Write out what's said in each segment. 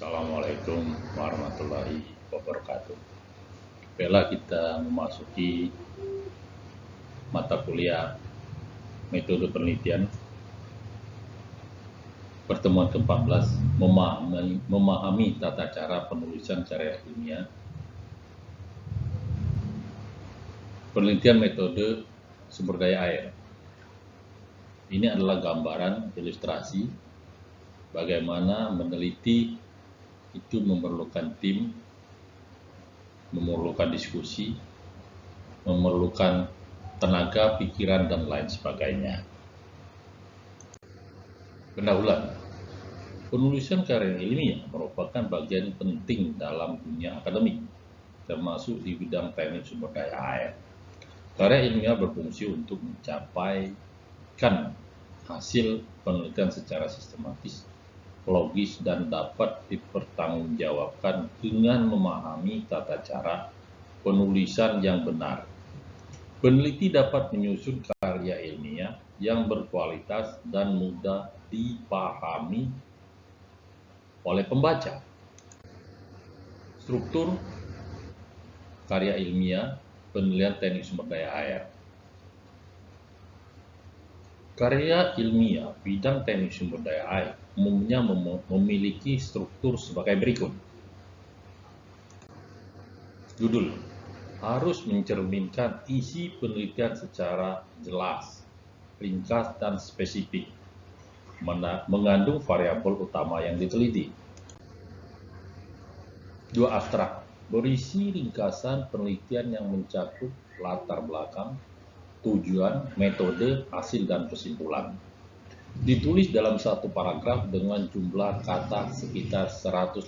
Assalamualaikum warahmatullahi wabarakatuh. Bella kita memasuki mata kuliah metode penelitian pertemuan ke-14 memahami tata cara penulisan karya ilmiah. Penelitian metode sumber daya air. Ini adalah gambaran ilustrasi bagaimana meneliti itu memerlukan tim, memerlukan diskusi, memerlukan tenaga, pikiran, dan lain sebagainya. Pendahuluan. Penulisan karya ilmiah merupakan bagian penting dalam dunia akademik, termasuk di bidang teknik sumber daya air. Karya ilmiah berfungsi untuk mencapaikan hasil penelitian secara sistematis, logis, dan dapat dipertanggungjawabkan dengan memahami tata cara penulisan yang benar. Peneliti dapat menyusun karya ilmiah yang berkualitas dan mudah dipahami oleh pembaca. Struktur karya ilmiah penelitian teknik sumber daya air. Karya ilmiah bidang teknik sumber daya air umumnya memiliki struktur sebagai berikut. Judul harus mencerminkan isi penelitian secara jelas, ringkas, dan spesifik, mengandung variabel utama yang diteliti. 2. Abstrak, berisi ringkasan penelitian yang mencakup latar belakang, tujuan, metode, hasil, dan kesimpulan. Ditulis dalam satu paragraf dengan jumlah kata sekitar 150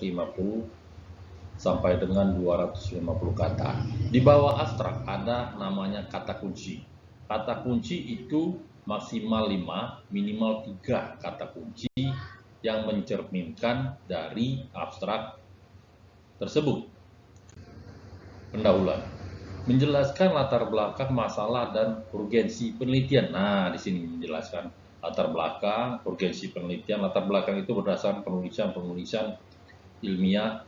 sampai dengan 250 kata. Di bawah abstrak ada namanya kata kunci. Kata kunci itu maksimal 5, minimal 3 kata kunci yang mencerminkan dari abstrak tersebut. Pendahuluan. Menjelaskan latar belakang masalah dan urgensi penelitian. Nah, di sini menjelaskan latar belakang, urgensi penelitian. Latar belakang itu berdasarkan penulisan ilmiah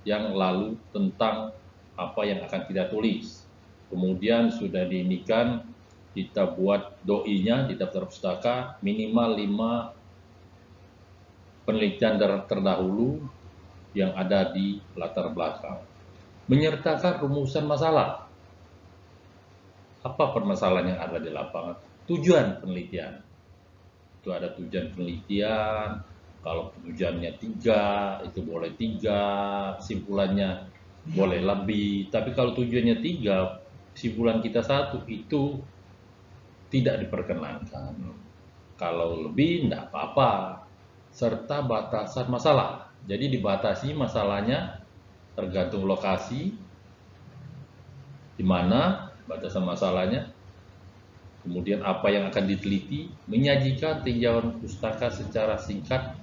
yang lalu tentang apa yang akan kita tulis. Kemudian sudah diindikan kita buat doi-nya di daftar pustaka minimal 5 penelitian terdahulu yang ada di latar belakang. Menyertakan rumusan masalah. Apa permasalahan yang ada di lapangan? Tujuan penelitian. Itu ada tujuan penelitian. Kalau tujuannya 3, itu boleh 3, kesimpulannya boleh lebih. Tapi kalau tujuannya 3, kesimpulan kita 1, itu tidak diperkenankan. Kalau lebih, tidak apa-apa. Serta batasan masalah. Jadi dibatasi masalahnya tergantung lokasi, di mana batasan masalahnya, kemudian apa yang akan diteliti, menyajikan tinjauan pustaka secara singkat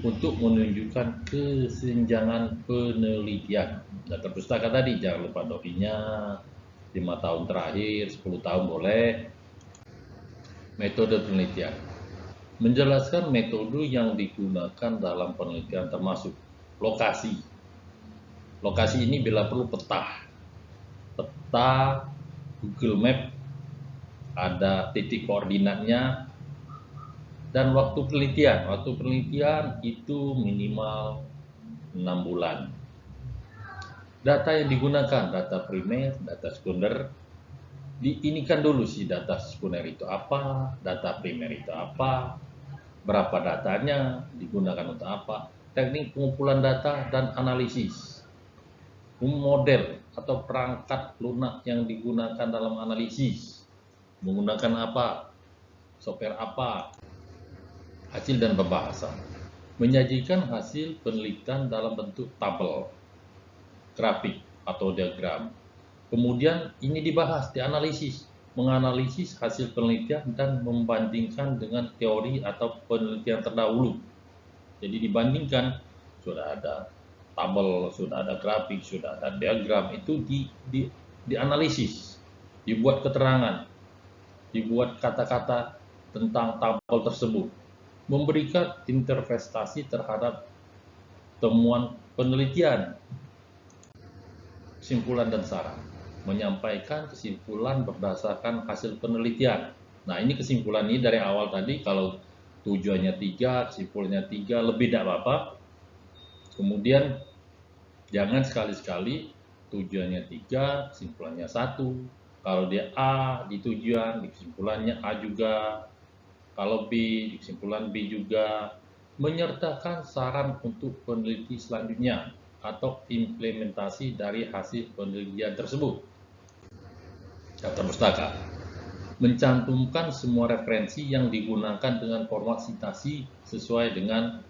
untuk menunjukkan kesenjangan penelitian. Daftar pustaka tadi, jangan lupa doi-nya, 5 tahun terakhir, 10 tahun boleh. Metode penelitian. Menjelaskan metode yang digunakan dalam penelitian termasuk lokasi. Lokasi ini bila perlu peta Google Map, ada titik koordinatnya, dan waktu penelitian. Waktu penelitian itu minimal 6 bulan. Data yang digunakan, data primer, data sekunder. Diinikan dulu sih data sekunder itu apa, data primer itu apa, berapa datanya, digunakan untuk apa, teknik pengumpulan data dan analisis, model atau perangkat lunak yang digunakan dalam analisis, menggunakan apa, software apa, hasil dan pembahasan. Menyajikan hasil penelitian dalam bentuk tabel, grafik atau diagram. Kemudian ini dibahas, dianalisis, menganalisis hasil penelitian dan membandingkan dengan teori atau penelitian terdahulu. Jadi dibandingkan, sudah ada tabel, sudah ada grafik, sudah ada diagram, itu dianalisis, dibuat keterangan, dibuat kata-kata tentang tabel tersebut, memberikan interpretasi terhadap temuan penelitian, kesimpulan dan saran. Menyampaikan kesimpulan berdasarkan hasil penelitian. Nah, ini kesimpulan ini dari awal tadi, kalau tujuannya 3, kesimpulannya 3, lebih tidak apa-apa. Kemudian jangan sekali-sekali tujuannya 3, kesimpulannya 1. Kalau dia A di tujuan, di kesimpulannya A juga. Kalau B, di kesimpulan B juga. Menyertakan saran untuk peneliti selanjutnya atau implementasi dari hasil penelitian tersebut. Daftar pustaka mencantumkan semua referensi yang digunakan dengan format citasi sesuai dengan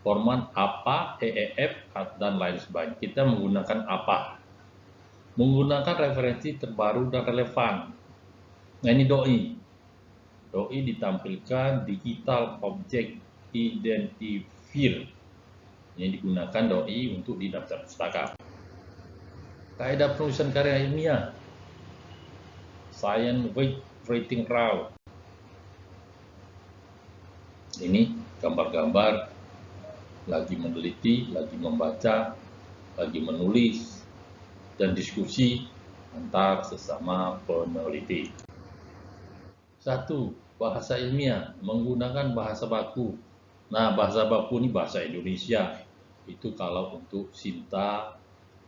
format APA, EEF, dan lain sebagainya. Kita menggunakan APA. Menggunakan referensi terbaru dan relevan. Nah, ini DOI. DOI ditampilkan Digital Object Identifier. Ini digunakan DOI untuk di daftar pustaka. Kaidah penulisan karya ilmiah. Science Writing Route. Ini gambar-gambar lagi meneliti, lagi membaca, lagi menulis, dan diskusi antar sesama peneliti. 1. Bahasa ilmiah, menggunakan bahasa baku. Nah, bahasa baku ini bahasa Indonesia. Itu kalau untuk Sinta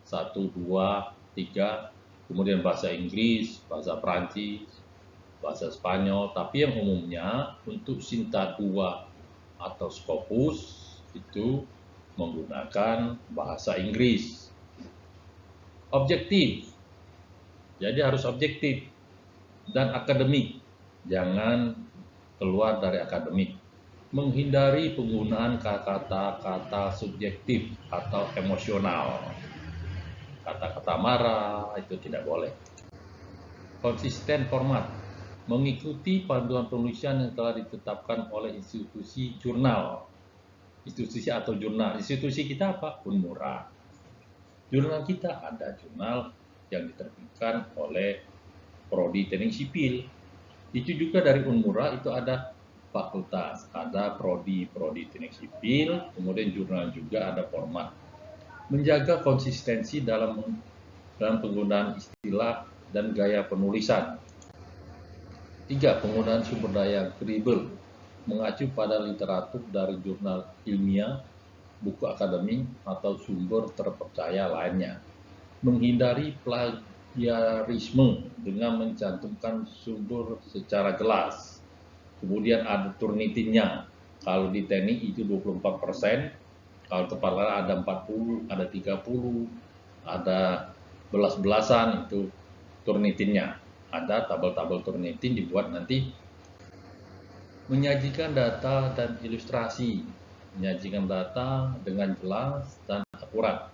1, 2, 3, kemudian bahasa Inggris, bahasa Prancis, bahasa Spanyol. Tapi yang umumnya untuk Sinta 2 atau Scopus itu menggunakan bahasa Inggris. Objektif, jadi harus objektif dan akademik, jangan keluar dari akademik. Menghindari penggunaan kata-kata subjektif atau emosional. Kata-kata marah itu tidak boleh. Konsisten format, mengikuti panduan penulisan yang telah ditetapkan oleh institusi jurnal. Institusi atau jurnal. Institusi kita apa? Unmura. Jurnal kita ada jurnal yang diterbitkan oleh Prodi Teknik Sipil. Itu juga dari Unmura itu ada fakultas, ada Prodi Teknik Sipil, kemudian jurnal juga ada format. Menjaga konsistensi dalam penggunaan istilah dan gaya penulisan. 3. Penggunaan sumber daya kredibel, mengacu pada literatur dari jurnal ilmiah, buku akademik, atau sumber terpercaya lainnya. Menghindari plagiarisme dengan mencantumkan sumber secara jelas. Kemudian ada Turnitinnya. Kalau di teknik itu 24%, kalau tempat lain ada 40, ada 30, ada belas-belasan itu Turnitinnya. Ada tabel-tabel Turnitin dibuat nanti. Menyajikan data dan ilustrasi, menyajikan data dengan jelas dan akurat.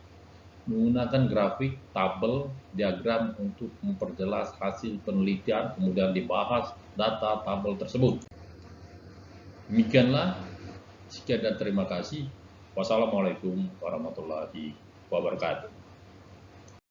Menggunakan grafik, tabel, diagram untuk memperjelas hasil penelitian, kemudian dibahas data tabel tersebut. Demikianlah, sekian dan terima kasih. Wassalamualaikum warahmatullahi wabarakatuh.